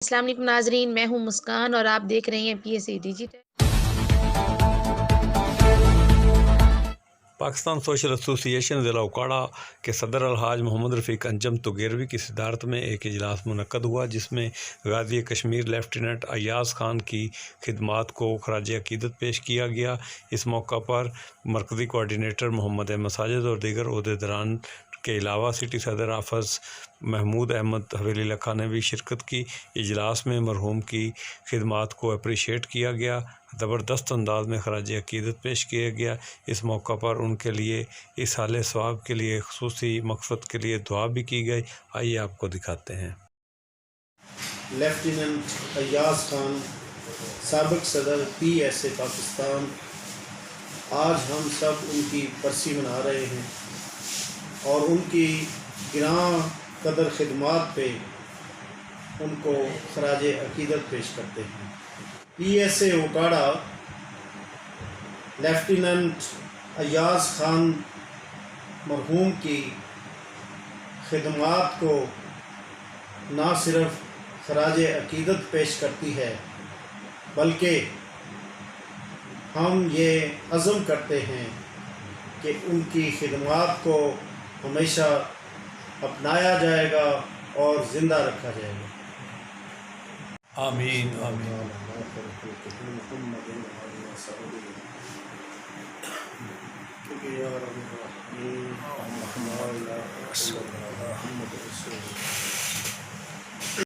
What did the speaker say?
अस्सलाम वालेकुम नाज़रीन, मैं हूँ मुस्कान और आप देख रहे हैं PSA digital. Pakistan social association ज़िला उकाड़ा के सदर अलहाज मोहम्मद रफ़ीक अंजम तुगेरवी की सदारत में एक इजलास मुनक्कद हुआ, जिसमें गाज़ी कश्मीर लेफ्टिनेंट अय्याज़ खान की खिदमात को खराज अक़ीदत पेश किया गया। इस मौका पर मरकज़ी कोआर्डिनेटर मोहम्मद अहमद साजिद और दीगर ओहदेदारान के अलावा सिटी सदर हाफ़िज़ महमूद अहमद हवेली लखा ने भी शिरकत की। इजलास में मरहूम की खिदमात को अप्रीशिएट किया गया, ज़बरदस्त अंदाज में खराज अक़ीदत पेश किया गया। इस मौका पर उनके लिए इसाले सवाब के लिए खुसूसी मक़सद के लिए दुआ भी की गई। आइए आपको दिखाते हैं। लेफ्टिनेंट अय्याज़ खान, साबिक़ सदर PSA पाकिस्तान, आज हम सब उनकी बरसी मना रहे हैं और उनकी गिरां कदर खिदमात पे उनको खराज अक़ीदत पेश करते हैं। PSA उकाड़ा लेफ्टिनेंट अय्याज़ खान मरहूम की खिदमात को ना सिर्फ खराज अक़ीदत पेश करती है, बल्कि हम ये अज़म करते हैं कि उनकी खिदमात को हमेशा अपनाया जाएगा और ज़िंदा रखा जाएगा। आमीन आमीन।